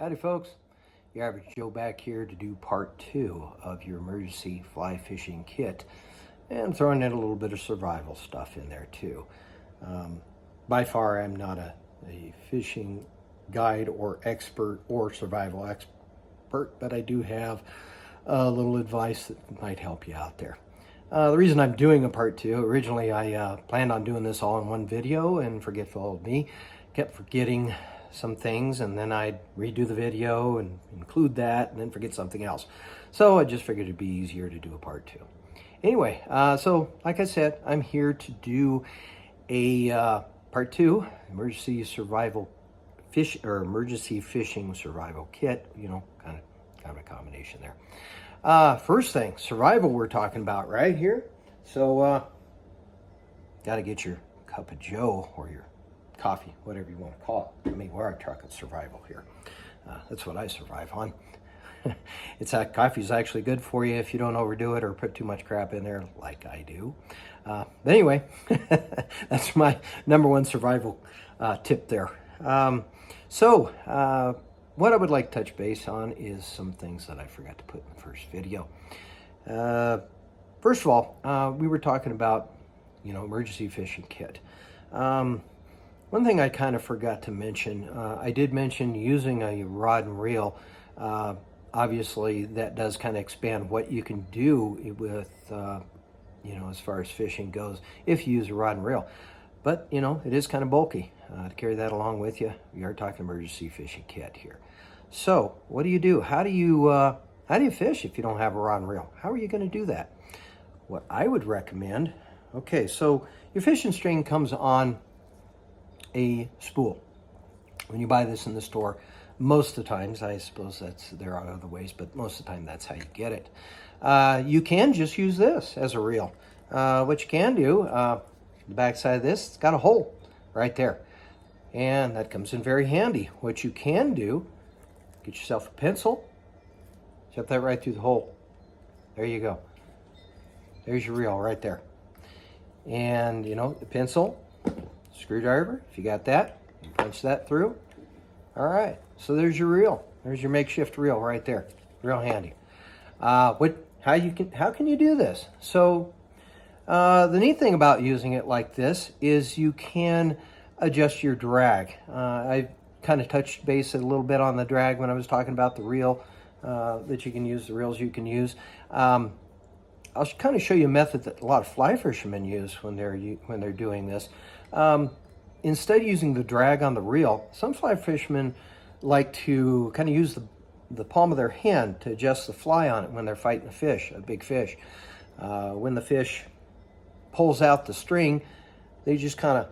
Howdy folks, your average Joe back here to do part 2 of your emergency fly fishing kit, and throwing in a little bit of survival stuff in there too. By far I'm not a fishing guide or expert or survival expert, but I do have a little advice that might help you out there. The reason I'm doing a part 2, originally I planned on doing this all in one video, and forgetful of me, kept forgetting some things, and then I'd redo the video and include that and then forget something else. So I just figured it'd be easier to do a part 2. Anyway, so like I said, I'm here to do a part 2, emergency survival fish or emergency fishing survival kit, kind of a combination there. First thing, survival we're talking about right here. So got to get your cup of Joe or your coffee, whatever you want to call it. I mean, we're talking survival here. That's what I survive on. Coffee's actually good for you if you don't overdo it or put too much crap in there like I do. But anyway, that's my number one survival tip there. So what I would like to touch base on is some things that I forgot to put in the first video. First of all, we were talking about, emergency fishing kit. One thing I kind of forgot to mention, I did mention using a rod and reel. Obviously, that does kind of expand what you can do with, as far as fishing goes, if you use a rod and reel. But, it is kind of bulky to carry that along with you. We are talking emergency fishing kit here. So, what do? How do you fish if you don't have a rod and reel? How are you going to do that? What I would recommend, okay, so your fishing string comes on a spool. When you buy this in the store, most of the times, I suppose there are other ways, but most of the time that's how you get it. You can just use this as a reel. What you can do, the back side of this, it's got a hole right there, and that comes in very handy. What you can do, get yourself a pencil, shove that right through the hole. There you go. There's your reel right there. And the pencil, screwdriver, if you got that, you punch that through. All right, so there's your reel. There's your makeshift reel right there. Real handy. How can you do this? So the neat thing about using it like this is you can adjust your drag. I kind of touched base a little bit on the drag when I was talking about the reel that you can use, the reels you can use. I'll kind of show you a method that a lot of fly fishermen use when they're doing this. Instead of using the drag on the reel, some fly fishermen like to kind of use the palm of their hand to adjust the fly on it when they're fighting a big fish. When the fish pulls out the string, they just kind of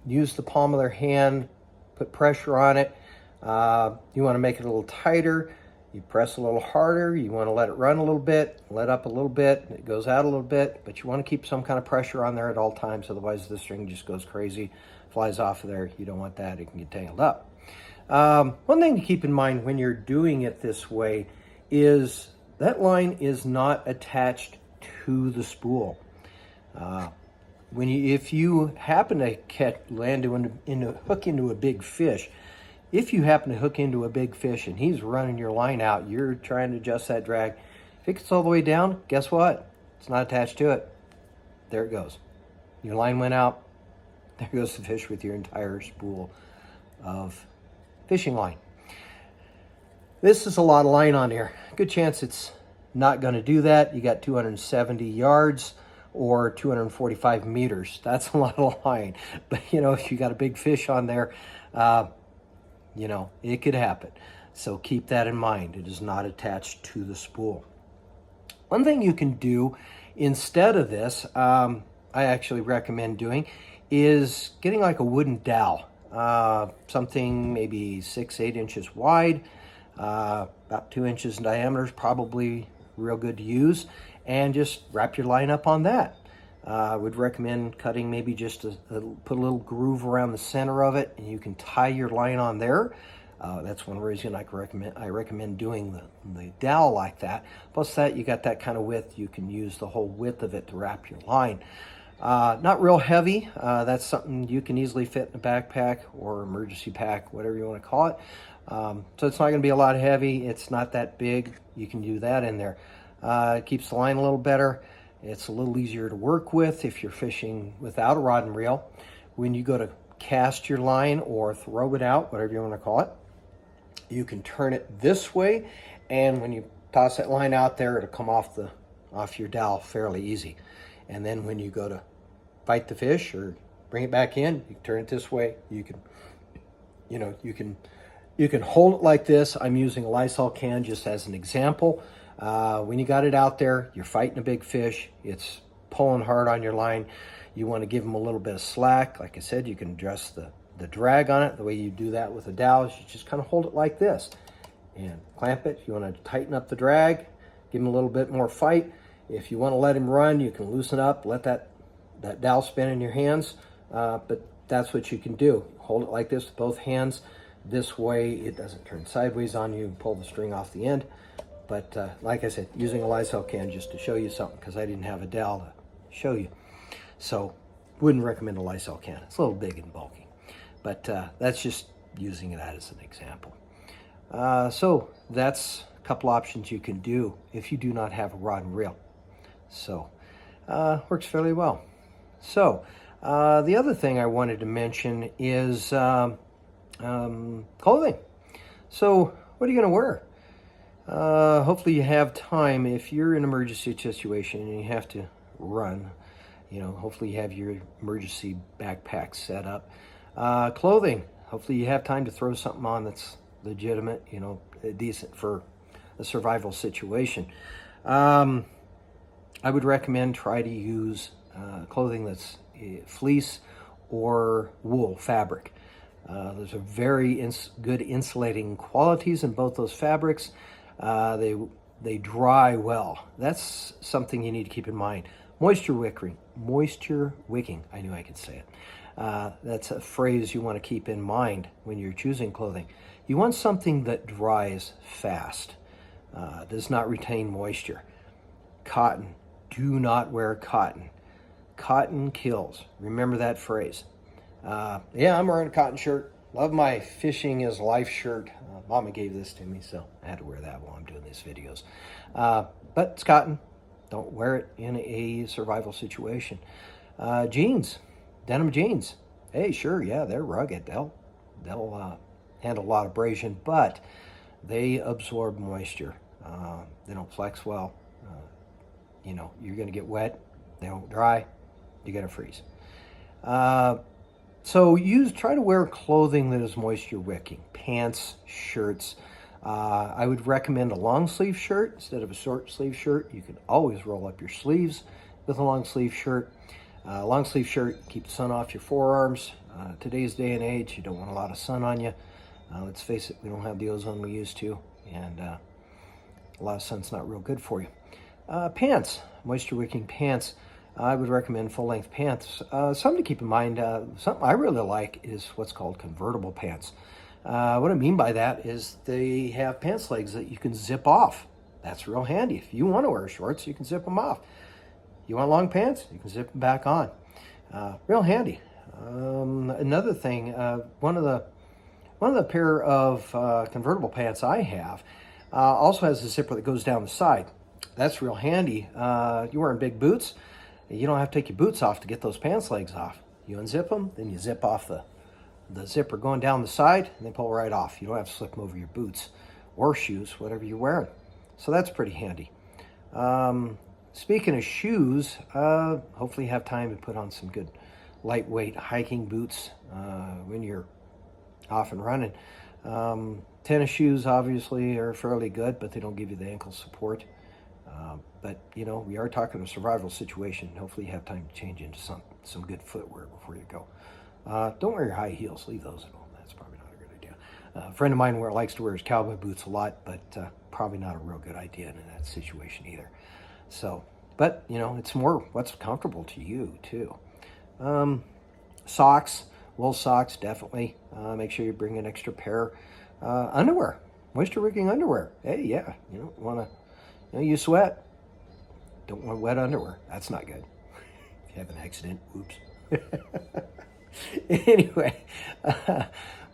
use the palm of their hand, put pressure on it. You want to make it a little tighter. You press a little harder. You want to let it run a little bit, let up a little bit. It goes out a little bit, but you want to keep some kind of pressure on there at all times. Otherwise, the string just goes crazy, flies off of there. You don't want that. It can get tangled up. One thing to keep in mind when you're doing it this way is that line is not attached to the spool. If you happen to hook into a big fish, if you happen to hook into a big fish and he's running your line out, you're trying to adjust that drag. If it gets all the way down, guess what? It's not attached to it. There it goes. Your line went out. There goes the fish with your entire spool of fishing line. This is a lot of line on here. Good chance it's not going to do that. You got 270 yards or 245 meters. That's a lot of line. But, if you got a big fish on there, it could happen. So keep that in mind. It is not attached to the spool. One thing you can do instead of this, I actually recommend doing, is getting like a wooden dowel. Something maybe 6-8 inches wide, about 2 inches in diameter is probably real good to use, and just wrap your line up on that. I would recommend cutting maybe just put a little groove around the center of it, and you can tie your line on there. That's one reason I recommend doing the dowel like that. Plus that, you got that kind of width, you can use the whole width of it to wrap your line. Not real heavy. That's something you can easily fit in a backpack or emergency pack, whatever you want to call it. So it's not going to be a lot heavy. It's not that big. You can do that in there. It keeps the line a little better. It's a little easier to work with if you're fishing without a rod and reel. When you go to cast your line or throw it out, whatever you want to call it, you can turn it this way, and when you toss that line out there, it'll come off your dowel fairly easy. And then when you go to fight the fish or bring it back in, you can turn it this way. You can hold it like this. I'm using a Lysol can just as an example. When you got it out there, you're fighting a big fish. It's pulling hard on your line. You want to give them a little bit of slack. Like I said, you can adjust the drag on it. The way you do that with a dowel is you just kind of hold it like this and clamp it. If you want to tighten up the drag, give him a little bit more fight. If you want to let him run, you can loosen up, let that dowel spin in your hands. But that's what you can do. Hold it like this with both hands. This way it doesn't turn sideways on you and pull the string off the end. But like I said, using a Lysol can just to show you something, because I didn't have a dowel to show you. So wouldn't recommend a Lysol can. It's a little big and bulky. But that's just using that as an example. So that's a couple options you can do if you do not have a rod and reel. So works fairly well. So the other thing I wanted to mention is clothing. So what are you going to wear? Hopefully you have time. If you're in an emergency situation and you have to run, hopefully you have your emergency backpack set up. Clothing, hopefully you have time to throw something on that's legitimate, decent for a survival situation. I would recommend try to use clothing that's fleece or wool fabric. Those are very good insulating qualities in both those fabrics. They dry well. That's something you need to keep in mind. Moisture wicking. I knew I could say it. That's a phrase you want to keep in mind when you're choosing clothing. You want something that dries fast, does not retain moisture. Cotton. Do not wear cotton. Cotton kills. Remember that phrase. Yeah, I'm wearing a cotton shirt. Love my fishing is life shirt. Mama gave this to me, so I had to wear that while I'm doing these videos. But it's cotton. Don't wear it in a survival situation. Jeans, denim jeans. Hey, sure, yeah, they're rugged. They'll handle a lot of abrasion, but they absorb moisture. They don't flex well. You're going to get wet. They don't dry. You're going to freeze. So try to wear clothing that is moisture wicking. Pants, shirts. I would recommend a long sleeve shirt instead of a short sleeve shirt. You can always roll up your sleeves with a long sleeve shirt. Long sleeve shirt, keep the sun off your forearms. Today's day and age, you don't want a lot of sun on you. Let's face it, we don't have the ozone we used to, and a lot of sun's not real good for you. Pants, moisture wicking pants. I would recommend full-length pants. Something to keep in mind, something I really like is what's called convertible pants. What I mean by that is they have pants legs that you can zip off. That's real handy. If you want to wear shorts, you can zip them off. You want long pants, you can zip them back on. Real handy. Another thing, one of the pair of convertible pants I have also has a zipper that goes down the side. That's real handy. You're wearing big boots. You don't have to take your boots off to get those pants legs off. You unzip them, then you zip off the zipper going down the side, and they pull right off. You don't have to slip them over your boots or shoes, whatever you're wearing. So that's pretty handy. Speaking of shoes, hopefully you have time to put on some good lightweight hiking boots when you're off and running. Tennis shoes obviously are fairly good, but they don't give you the ankle support. But we are talking a survival situation. Hopefully you have time to change into some good footwear before you go. Don't wear your high heels. Leave those at home. That's probably not a good idea. A friend of mine likes to wear his cowboy boots a lot, but probably not a real good idea in that situation either. So, but it's more what's comfortable to you too. Socks, wool socks, definitely. Make sure you bring an extra pair. Underwear, moisture wicking underwear. Hey, yeah, you don't want to, you sweat. Don't want wet underwear. That's not good. If you have an accident, oops. Anyway,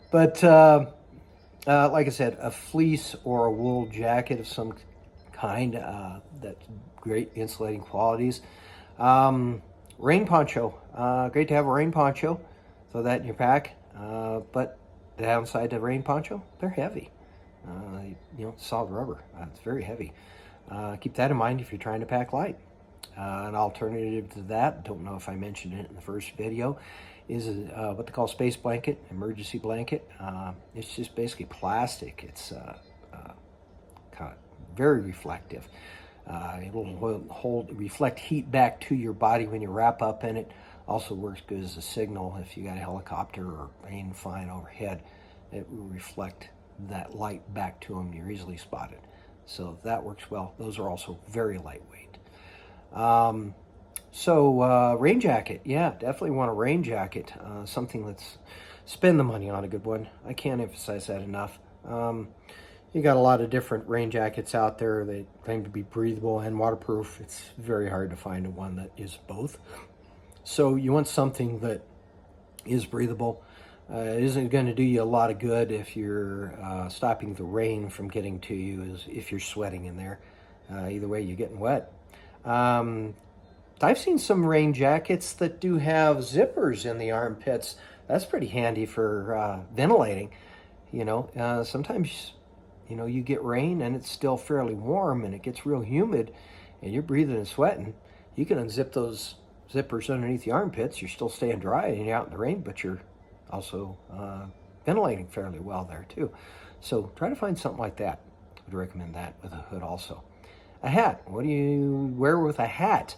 but Like I said, a fleece or a wool jacket of some kind, that's great insulating qualities. Rain poncho, great to have a rain poncho. Throw that in your pack. But the downside to rain poncho, they're heavy. Solid rubber. It's very heavy. Keep that in mind if you're trying to pack light. An alternative to that, don't know if I mentioned it in the first video, is what they call space blanket, emergency blanket. It's just basically plastic. It's kind of very reflective. It'll reflect heat back to your body when you wrap up in it. Also works good as a signal if you got a helicopter or plane flying overhead. It will reflect that light back to them. You're easily spotted. So that works well. Those are also very lightweight. Rain jacket. Yeah, definitely want a rain jacket. Something that's, spend the money on a good one. I can't emphasize that enough. You got a lot of different rain jackets out there. They claim to be breathable and waterproof. It's very hard to find one that is both. So you want something that is breathable. It isn't going to do you a lot of good if you're stopping the rain from getting to you, as if you're sweating in there. Either way, you're getting wet. I've seen some rain jackets that do have zippers in the armpits. That's pretty handy for ventilating. Sometimes, you get rain and it's still fairly warm and it gets real humid and you're breathing and sweating. You can unzip those zippers underneath the armpits. You're still staying dry and you're out in the rain, but you're also ventilating fairly well there too. So try to find something like that. I would recommend that with a hood also. A hat. What do you wear with a hat?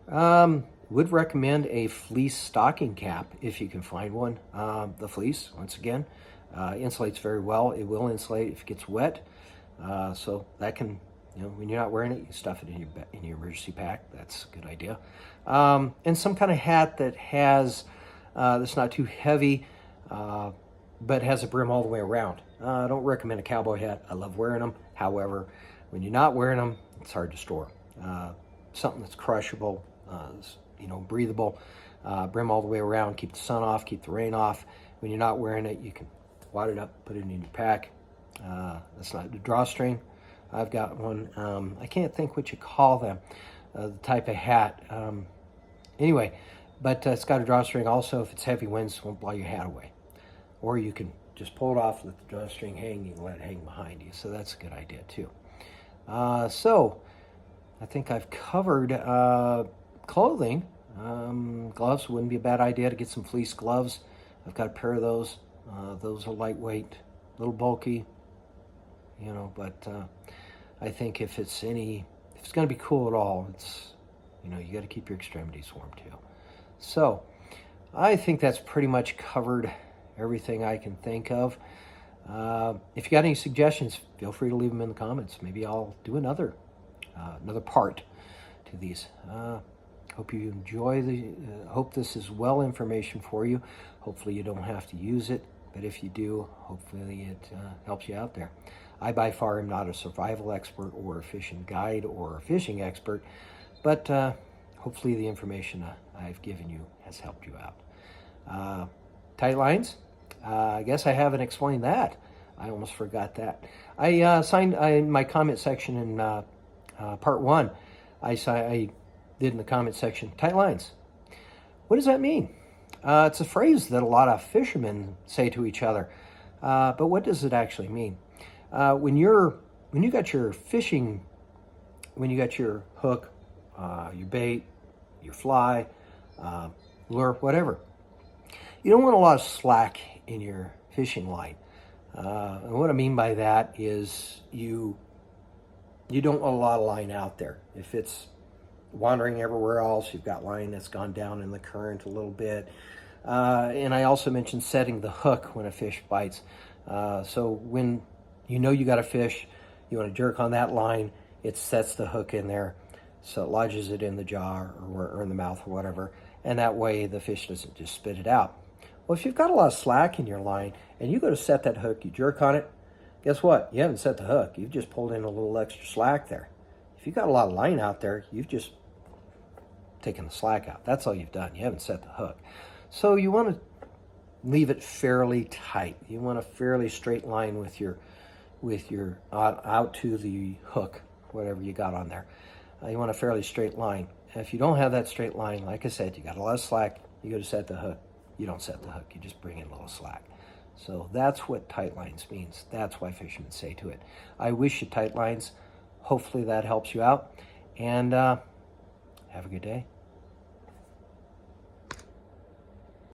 Would recommend a fleece stocking cap if you can find one. The fleece, once again, insulates very well. It will insulate if it gets wet. So that can, when you're not wearing it, you stuff it in your emergency pack. That's a good idea. And some kind of hat that has that's not too heavy, but has a brim all the way around. I don't recommend a cowboy hat. I love wearing them. However, when you're not wearing them, it's hard to store. Something that's crushable, breathable, brim all the way around, keep the sun off, keep the rain off. When you're not wearing it, you can wad it up, put it in your pack. That's not the drawstring. I've got one. I can't think what you call them, the type of hat. Anyway, but it's got a drawstring also. If it's heavy winds, it won't blow your hat away. Or you can just pull it off, let the drawstring hang, you can let it hang behind you. So that's a good idea too. So I think I've covered clothing. Gloves wouldn't be a bad idea to get some fleece gloves. I've got a pair of those. Those are lightweight, a little bulky, but I think if it's going to be cool at all, it's, you got to keep your extremities warm too. So I think that's pretty much covered everything I can think of. If you got any suggestions, feel free to leave them in the comments. Maybe I'll do another part to these. Hope you enjoy hope this is well information for you. Hopefully you don't have to use it, but if you do, hopefully it helps you out there. I by far am not a survival expert or a fishing guide or a fishing expert, but hopefully the information I've given you has helped you out. Tight lines? I guess I haven't explained that. I almost forgot that. In my comment section in part 1, I did in the comment section, tight lines. What does that mean? It's a phrase that a lot of fishermen say to each other, but what does it actually mean? When you got your hook, your bait, your fly, lure, whatever, you don't want a lot of slack in your fishing line. And what I mean by that is you don't want a lot of line out there. If it's wandering everywhere else, you've got line that's gone down in the current a little bit. And I also mentioned setting the hook when a fish bites. So when you got a fish, you want to jerk on that line, it sets the hook in there, so it lodges it in the jaw or in the mouth or whatever, and that way the fish doesn't just spit it out. Well, if you've got a lot of slack in your line and you go to set that hook, you jerk on it, guess what? You haven't set the hook. You've just pulled in a little extra slack there. If you've got a lot of line out there, you've just taken the slack out. That's all you've done. You haven't set the hook. So you want to leave it fairly tight. You want a fairly straight line with your out to the hook, whatever you got on there. You want a fairly straight line. And if you don't have that straight line, like I said, you got a lot of slack, you go to set the hook. You don't set the hook, you just bring in a little slack. So that's what tight lines means. That's why fishermen say to it. I wish you tight lines. Hopefully that helps you out. And have a good day.